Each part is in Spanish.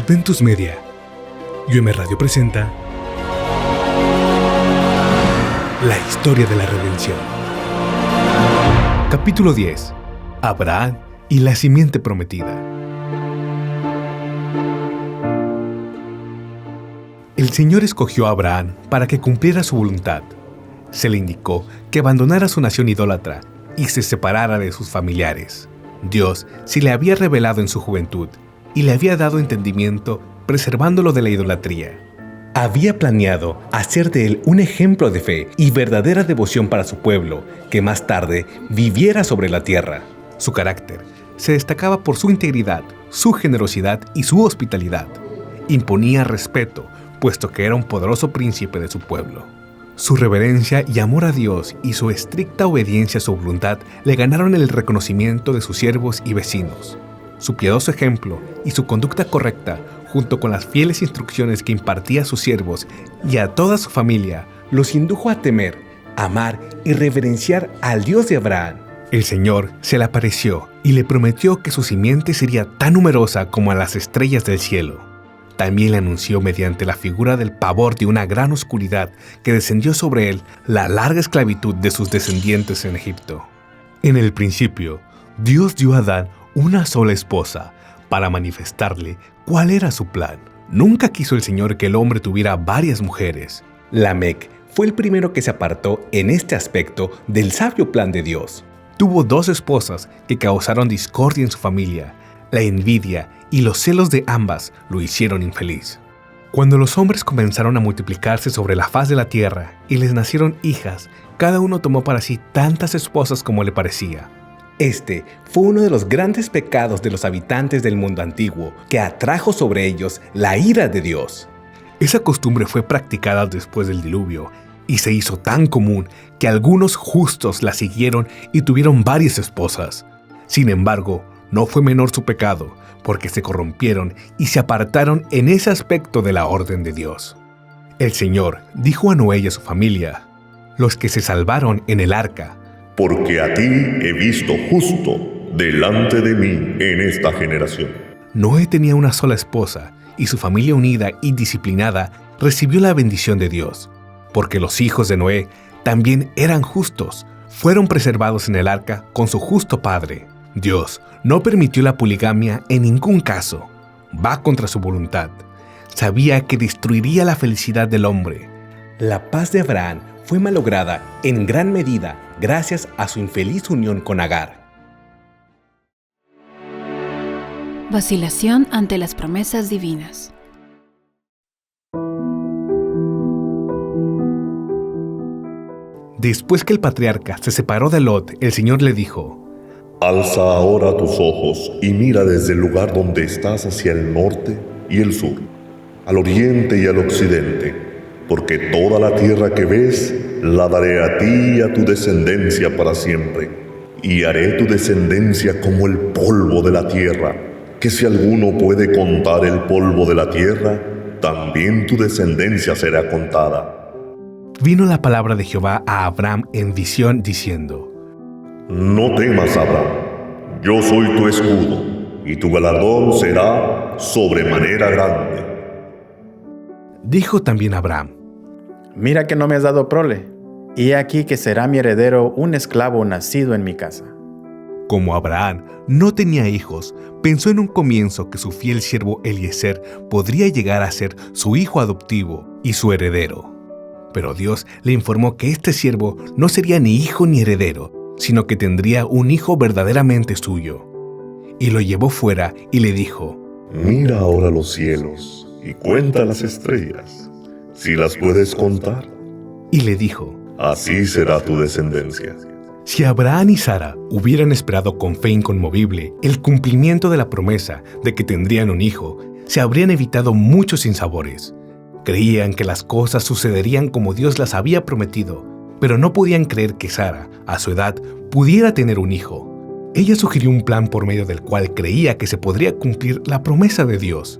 Adventus Media y UM Radio presenta La historia de la redención. Capítulo 10. Abraham y la simiente prometida. El Señor escogió a Abraham para que cumpliera su voluntad. Se le indicó que abandonara su nación idólatra y se separara de sus familiares. Dios se le había revelado en su juventud y le había dado entendimiento preservándolo de la idolatría. Había planeado hacer de él un ejemplo de fe y verdadera devoción para su pueblo, que más tarde viviera sobre la tierra. Su carácter se destacaba por su integridad, su generosidad y su hospitalidad. Imponía respeto, puesto que era un poderoso príncipe de su pueblo. Su reverencia y amor a Dios y su estricta obediencia a su voluntad le ganaron el reconocimiento de sus siervos y vecinos. Su piadoso ejemplo y su conducta correcta, junto con las fieles instrucciones que impartía a sus siervos y a toda su familia, los indujo a temer, amar y reverenciar al Dios de Abraham. El Señor se le apareció y le prometió que su simiente sería tan numerosa como a las estrellas del cielo. También le anunció mediante la figura del pavor de una gran oscuridad que descendió sobre él la larga esclavitud de sus descendientes en Egipto. En el principio, Dios dio a Adán una sola esposa para manifestarle cuál era su plan. Nunca quiso el Señor que el hombre tuviera varias mujeres. Lamec fue el primero que se apartó en este aspecto del sabio plan de Dios. Tuvo 2 esposas que causaron discordia en su familia. La envidia y los celos de ambas lo hicieron infeliz. Cuando los hombres comenzaron a multiplicarse sobre la faz de la tierra y les nacieron hijas, cada uno tomó para sí tantas esposas como le parecía. Este fue uno de los grandes pecados de los habitantes del mundo antiguo, que atrajo sobre ellos la ira de Dios. Esa costumbre fue practicada después del diluvio y se hizo tan común que algunos justos la siguieron y tuvieron varias esposas. Sin embargo, no fue menor su pecado, porque se corrompieron y se apartaron en ese aspecto de la orden de Dios. El Señor dijo a Noé y a su familia: los que se salvaron en el arca, porque a ti he visto justo delante de mí en esta generación. Noé tenía una sola esposa, y su familia unida y disciplinada recibió la bendición de Dios, porque los hijos de Noé también eran justos, fueron preservados en el arca con su justo padre. Dios no permitió la poligamia en ningún caso. Va contra su voluntad. Sabía que destruiría la felicidad del hombre. La paz de Abraham fue malograda en gran medida gracias a su infeliz unión con Agar. Vacilación ante las promesas divinas. Después que el patriarca se separó de Lot, el Señor le dijo: alza ahora tus ojos y mira desde el lugar donde estás hacia el norte y el sur, al oriente y al occidente, porque toda la tierra que ves la daré a ti y a tu descendencia para siempre, y haré tu descendencia como el polvo de la tierra, que si alguno puede contar el polvo de la tierra, también tu descendencia será contada. Vino la palabra de Jehová a Abraham en visión diciendo: no temas, Abraham, yo soy tu escudo, y tu galardón será sobremanera grande. Dijo también Abraham: mira que no me has dado prole, y he aquí que será mi heredero un esclavo nacido en mi casa. Como Abraham no tenía hijos, pensó en un comienzo que su fiel siervo Eliezer podría llegar a ser su hijo adoptivo y su heredero. Pero Dios le informó que este siervo no sería ni hijo ni heredero, sino que tendría un hijo verdaderamente suyo. Y lo llevó fuera y le dijo: mira ahora los cielos y cuenta las estrellas, si las puedes contar. Y le dijo: así será tu descendencia. Si Abraham y Sara hubieran esperado con fe inconmovible el cumplimiento de la promesa de que tendrían un hijo, se habrían evitado muchos sinsabores. Creían que las cosas sucederían como Dios las había prometido, pero no podían creer que Sara, a su edad, pudiera tener un hijo. Ella sugirió un plan por medio del cual creía que se podría cumplir la promesa de Dios.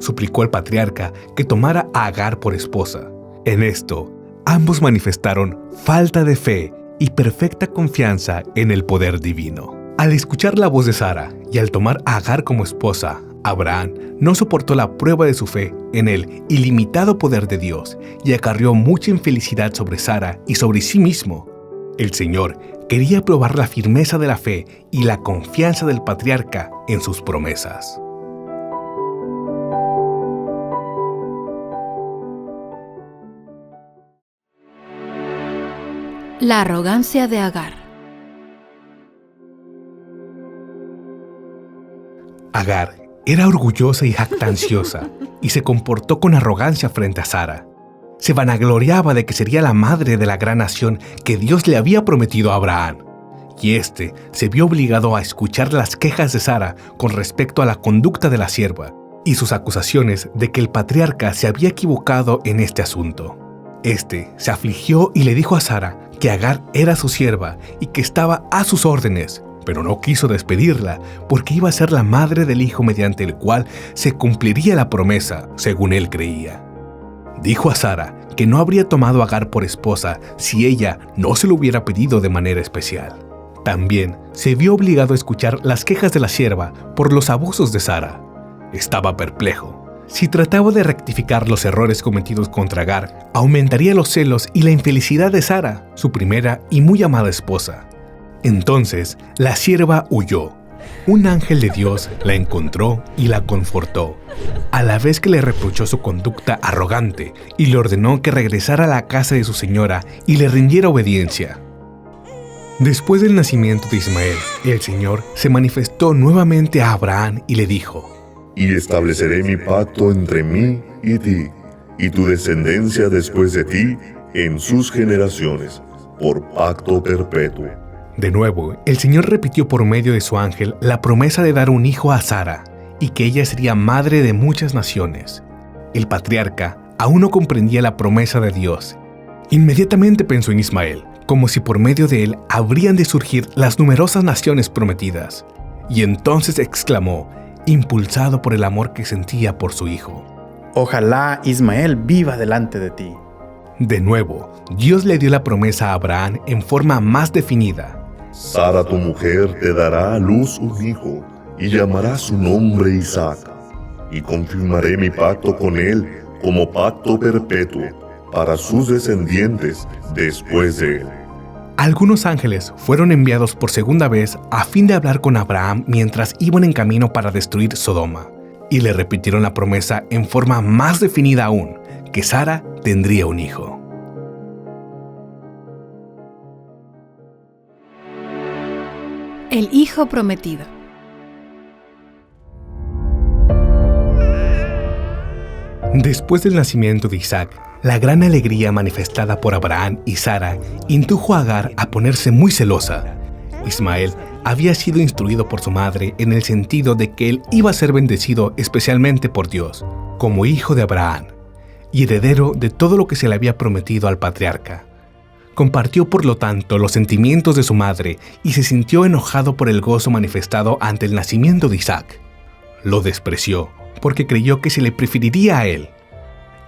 Suplicó al patriarca que tomara a Agar por esposa. En esto, ambos manifestaron falta de fe y perfecta confianza en el poder divino. Al escuchar la voz de Sara y al tomar a Agar como esposa, Abraham no soportó la prueba de su fe en el ilimitado poder de Dios y acarreó mucha infelicidad sobre Sara y sobre sí mismo. El Señor quería probar la firmeza de la fe y la confianza del patriarca en sus promesas. La arrogancia de Agar. Agar era orgullosa y jactanciosa y se comportó con arrogancia frente a Sara. Se vanagloriaba de que sería la madre de la gran nación que Dios le había prometido a Abraham. Y éste se vio obligado a escuchar las quejas de Sara con respecto a la conducta de la sierva y sus acusaciones de que el patriarca se había equivocado en este asunto. Este se afligió y le dijo a Sara que Agar era su sierva y que estaba a sus órdenes, pero no quiso despedirla porque iba a ser la madre del hijo mediante el cual se cumpliría la promesa, según él creía. Dijo a Sara que no habría tomado a Agar por esposa si ella no se lo hubiera pedido de manera especial. También se vio obligado a escuchar las quejas de la sierva por los abusos de Sara. Estaba perplejo. Si trataba de rectificar los errores cometidos contra Agar, aumentaría los celos y la infelicidad de Sara, su primera y muy amada esposa. Entonces la sierva huyó. Un ángel de Dios la encontró y la confortó, a la vez que le reprochó su conducta arrogante y le ordenó que regresara a la casa de su señora y le rindiera obediencia. Después del nacimiento de Ismael, el Señor se manifestó nuevamente a Abraham y le dijo: Y estableceré mi pacto entre mí y ti, y tu descendencia después de ti, en sus generaciones, por pacto perpetuo. De nuevo, el Señor repitió por medio de su ángel la promesa de dar un hijo a Sara, y que ella sería madre de muchas naciones. El patriarca aún no comprendía la promesa de Dios. Inmediatamente pensó en Ismael, como si por medio de él habrían de surgir las numerosas naciones prometidas. Y entonces exclamó, impulsado por el amor que sentía por su hijo: Ojalá Ismael viva delante de ti. De nuevo, Dios le dio la promesa a Abraham en forma más definida. Sara tu mujer te dará a luz un hijo, y llamará su nombre Isaac, y confirmaré mi pacto con él como pacto perpetuo, para sus descendientes después de él. Algunos ángeles fueron enviados por segunda vez a fin de hablar con Abraham mientras iban en camino para destruir Sodoma, y le repitieron la promesa en forma más definida aún, que Sara tendría un hijo. El hijo prometido. Después del nacimiento de Isaac, la gran alegría manifestada por Abraham y Sara indujo a Agar a ponerse muy celosa. Ismael había sido instruido por su madre en el sentido de que él iba a ser bendecido especialmente por Dios, como hijo de Abraham, y heredero de todo lo que se le había prometido al patriarca. Compartió por lo tanto los sentimientos de su madre y se sintió enojado por el gozo manifestado ante el nacimiento de Isaac. Lo despreció porque creyó que se le preferiría a él.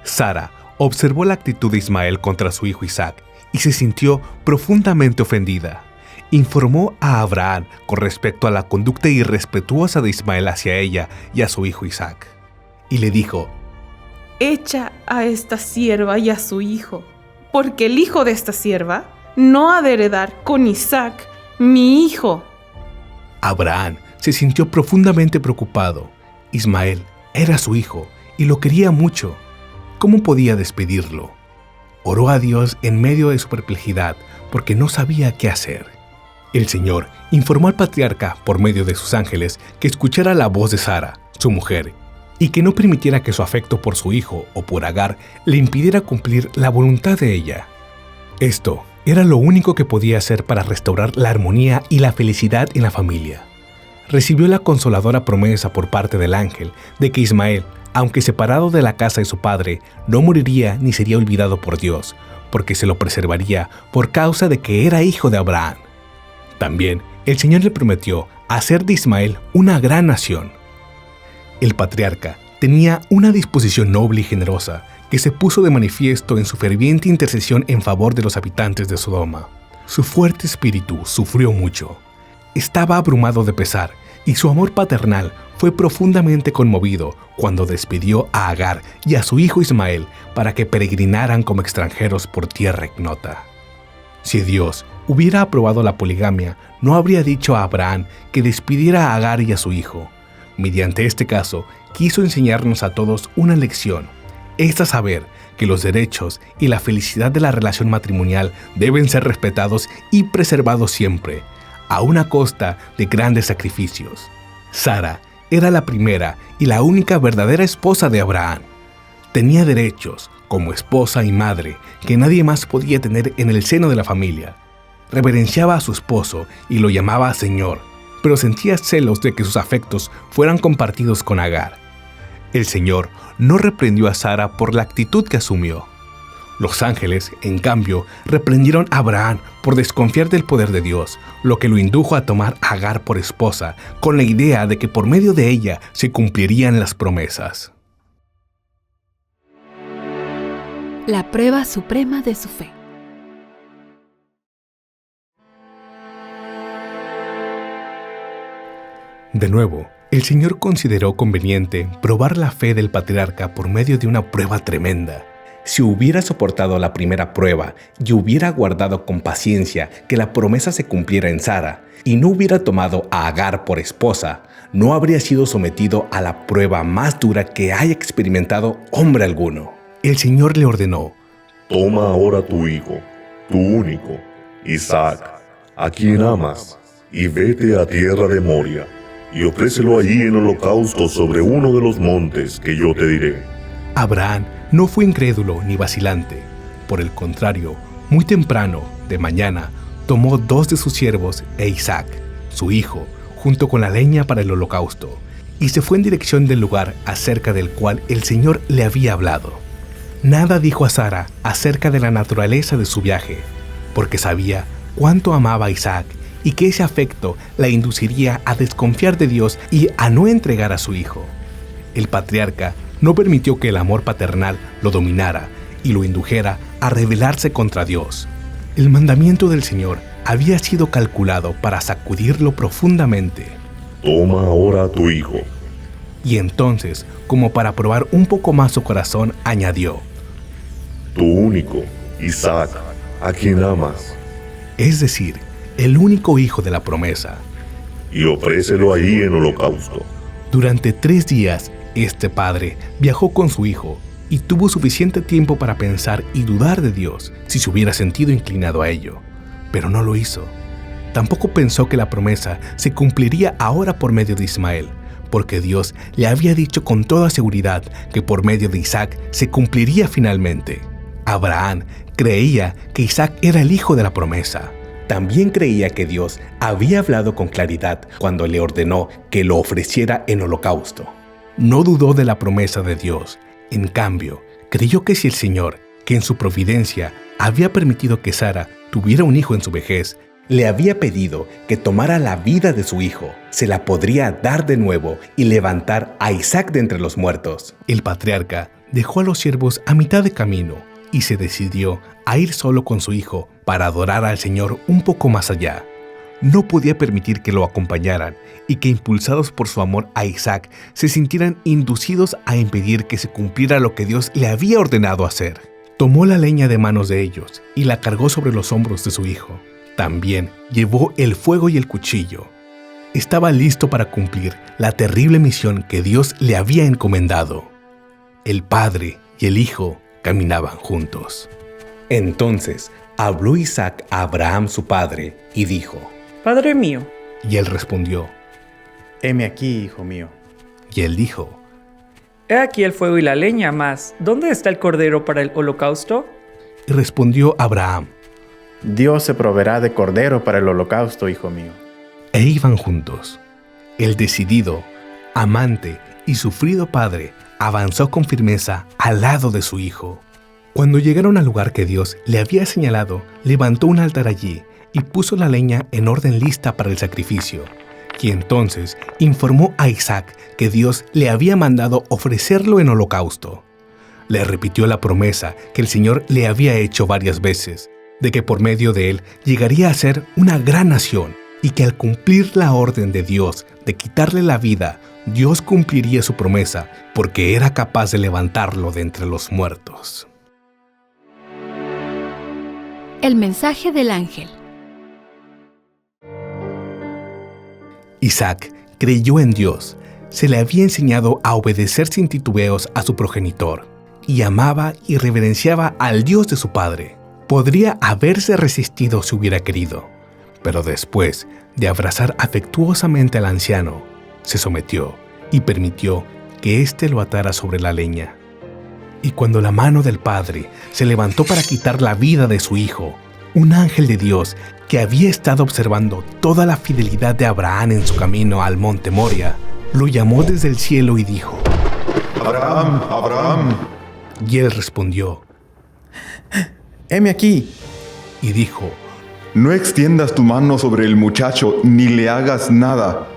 Sara observó la actitud de Ismael contra su hijo Isaac y se sintió profundamente ofendida. Informó a Abraham con respecto a la conducta irrespetuosa de Ismael hacia ella y a su hijo Isaac. Y le dijo: Echa a esta sierva y a su hijo, porque el hijo de esta sierva no ha de heredar con Isaac, mi hijo. Abraham se sintió profundamente preocupado. Ismael era su hijo y lo quería mucho. ¿Cómo podía despedirlo? Oró a Dios en medio de su perplejidad porque no sabía qué hacer. El Señor informó al patriarca por medio de sus ángeles que escuchara la voz de Sara, su mujer, y que no permitiera que su afecto por su hijo o por Agar le impidiera cumplir la voluntad de ella. Esto era lo único que podía hacer para restaurar la armonía y la felicidad en la familia. Recibió la consoladora promesa por parte del ángel de que Ismael, aunque separado de la casa de su padre, no moriría ni sería olvidado por Dios, porque se lo preservaría por causa de que era hijo de Abraham. También el Señor le prometió hacer de Ismael una gran nación. El patriarca tenía una disposición noble y generosa que se puso de manifiesto en su ferviente intercesión en favor de los habitantes de Sodoma. Su fuerte espíritu sufrió mucho. Estaba abrumado de pesar y su amor paternal fue profundamente conmovido cuando despidió a Agar y a su hijo Ismael para que peregrinaran como extranjeros por tierra ignota. Si Dios hubiera aprobado la poligamia, no habría dicho a Abraham que despidiera a Agar y a su hijo. Mediante este caso, quiso enseñarnos a todos una lección. Es a saber que los derechos y la felicidad de la relación matrimonial deben ser respetados y preservados siempre, aun a costa de grandes sacrificios. Sara era la primera y la única verdadera esposa de Abraham. Tenía derechos, como esposa y madre, que nadie más podía tener en el seno de la familia. Reverenciaba a su esposo y lo llamaba Señor, pero sentía celos de que sus afectos fueran compartidos con Agar. El Señor no reprendió a Sara por la actitud que asumió. Los ángeles, en cambio, reprendieron a Abraham por desconfiar del poder de Dios, lo que lo indujo a tomar a Agar por esposa, con la idea de que por medio de ella se cumplirían las promesas. La prueba suprema de su fe. De nuevo, el Señor consideró conveniente probar la fe del patriarca por medio de una prueba tremenda. Si hubiera soportado la primera prueba y hubiera aguardado con paciencia que la promesa se cumpliera en Sara, y no hubiera tomado a Agar por esposa, no habría sido sometido a la prueba más dura que haya experimentado hombre alguno. El Señor le ordenó: Toma ahora tu hijo, tu único, Isaac, a quien amas, y vete a tierra de Moria, y ofrécelo allí en holocausto sobre uno de los montes que yo te diré. Abraham no fue incrédulo ni vacilante. Por el contrario, muy temprano, de mañana, tomó 2 de sus siervos e Isaac, su hijo, junto con la leña para el holocausto, y se fue en dirección del lugar acerca del cual el Señor le había hablado. Nada dijo a Sara acerca de la naturaleza de su viaje, porque sabía cuánto amaba a Isaac y que ese afecto la induciría a desconfiar de Dios y a no entregar a su hijo. El patriarca no permitió que el amor paternal lo dominara y lo indujera a rebelarse contra Dios. El mandamiento del Señor había sido calculado para sacudirlo profundamente. Toma ahora a tu hijo. Y entonces, como para probar un poco más su corazón, añadió: Tu único, Isaac, a quien amas, es decir, el único hijo de la promesa. y ofrécelo allí en holocausto. Durante 3 días, este padre viajó con su hijo y tuvo suficiente tiempo para pensar y dudar de Dios si se hubiera sentido inclinado a ello, pero no lo hizo. Tampoco pensó que la promesa se cumpliría ahora por medio de Ismael, porque Dios le había dicho con toda seguridad que por medio de Isaac se cumpliría finalmente. Abraham creía que Isaac era el hijo de la promesa. También creía que Dios había hablado con claridad cuando le ordenó que lo ofreciera en holocausto. No dudó de la promesa de Dios. En cambio, creyó que si el Señor, que en su providencia había permitido que Sara tuviera un hijo en su vejez, le había pedido que tomara la vida de su hijo, se la podría dar de nuevo y levantar a Isaac de entre los muertos. El patriarca dejó a los siervos a mitad de camino y se decidió a ir solo con su hijo para adorar al Señor un poco más allá. No podía permitir que lo acompañaran y que, impulsados por su amor a Isaac, se sintieran inducidos a impedir que se cumpliera lo que Dios le había ordenado hacer. Tomó la leña de manos de ellos y la cargó sobre los hombros de su hijo. También llevó el fuego y el cuchillo. Estaba listo para cumplir la terrible misión que Dios le había encomendado. El padre y el hijo caminaban juntos. Entonces habló Isaac a Abraham su padre y dijo: Padre mío. Y él respondió: Heme aquí, hijo mío. Y él dijo: He aquí el fuego y la leña, mas ¿dónde está el cordero para el holocausto? Y respondió Abraham: Dios se proveerá de cordero para el holocausto, hijo mío. E iban juntos. El decidido, amante y sufrido padre avanzó con firmeza al lado de su hijo. Cuando llegaron al lugar que Dios le había señalado, levantó un altar allí y puso la leña en orden lista para el sacrificio. Y entonces informó a Isaac que Dios le había mandado ofrecerlo en holocausto. Le repitió la promesa que el Señor le había hecho varias veces, de que por medio de él llegaría a ser una gran nación y que al cumplir la orden de Dios de quitarle la vida, Dios cumpliría su promesa porque era capaz de levantarlo de entre los muertos. El mensaje del ángel. Isaac creyó en Dios. Se le había enseñado a obedecer sin titubeos a su progenitor y amaba y reverenciaba al Dios de su padre. Podría haberse resistido si hubiera querido, pero después de abrazar afectuosamente al anciano, se sometió y permitió que éste lo atara sobre la leña. Y cuando la mano del padre se levantó para quitar la vida de su hijo, un ángel de Dios que había estado observando toda la fidelidad de Abraham en su camino al monte Moria, lo llamó desde el cielo y dijo: Abraham, Abraham. Y él respondió: ¡Heme aquí! Y dijo: No extiendas tu mano sobre el muchacho ni le hagas nada,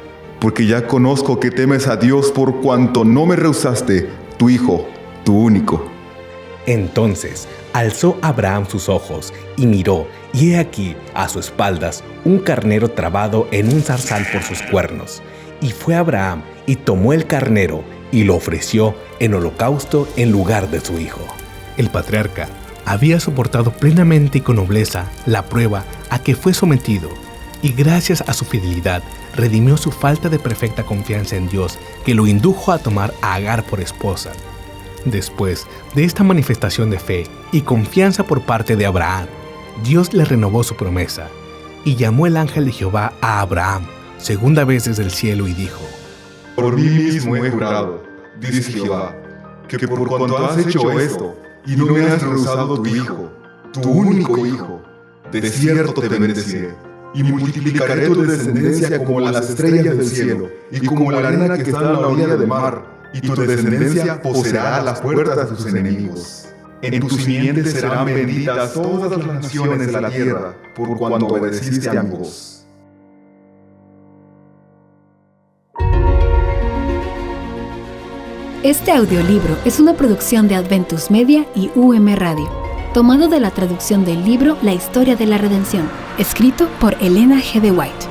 porque ya conozco que temes a Dios por cuanto no me rehusaste, tu hijo, tu único. Entonces alzó Abraham sus ojos y miró, y he aquí a sus espaldas un carnero trabado en un zarzal por sus cuernos. Y fue Abraham y tomó el carnero y lo ofreció en holocausto en lugar de su hijo. El patriarca había soportado plenamente y con nobleza la prueba a que fue sometido, y gracias a su fidelidad redimió su falta de perfecta confianza en Dios, que lo indujo a tomar a Agar por esposa. Después de esta manifestación de fe y confianza por parte de Abraham, Dios le renovó su promesa, y llamó el ángel de Jehová a Abraham segunda vez desde el cielo y dijo: Por mí mismo he jurado, dice Jehová, que por cuanto has hecho esto, y no me has rehusado tu hijo, tu único hijo, de cierto te bendeciré, y multiplicaré tu descendencia como las estrellas del cielo, y como la arena que está en la orilla del mar, y tu descendencia poseerá las puertas de sus enemigos. En tu simiente serán benditas todas las naciones de la tierra, por cuanto obedeciste a mi voz. Este audiolibro es una producción de Adventus Media y UM Radio, tomado de la traducción del libro La Historia de la Redención, escrito por Elena G. de White.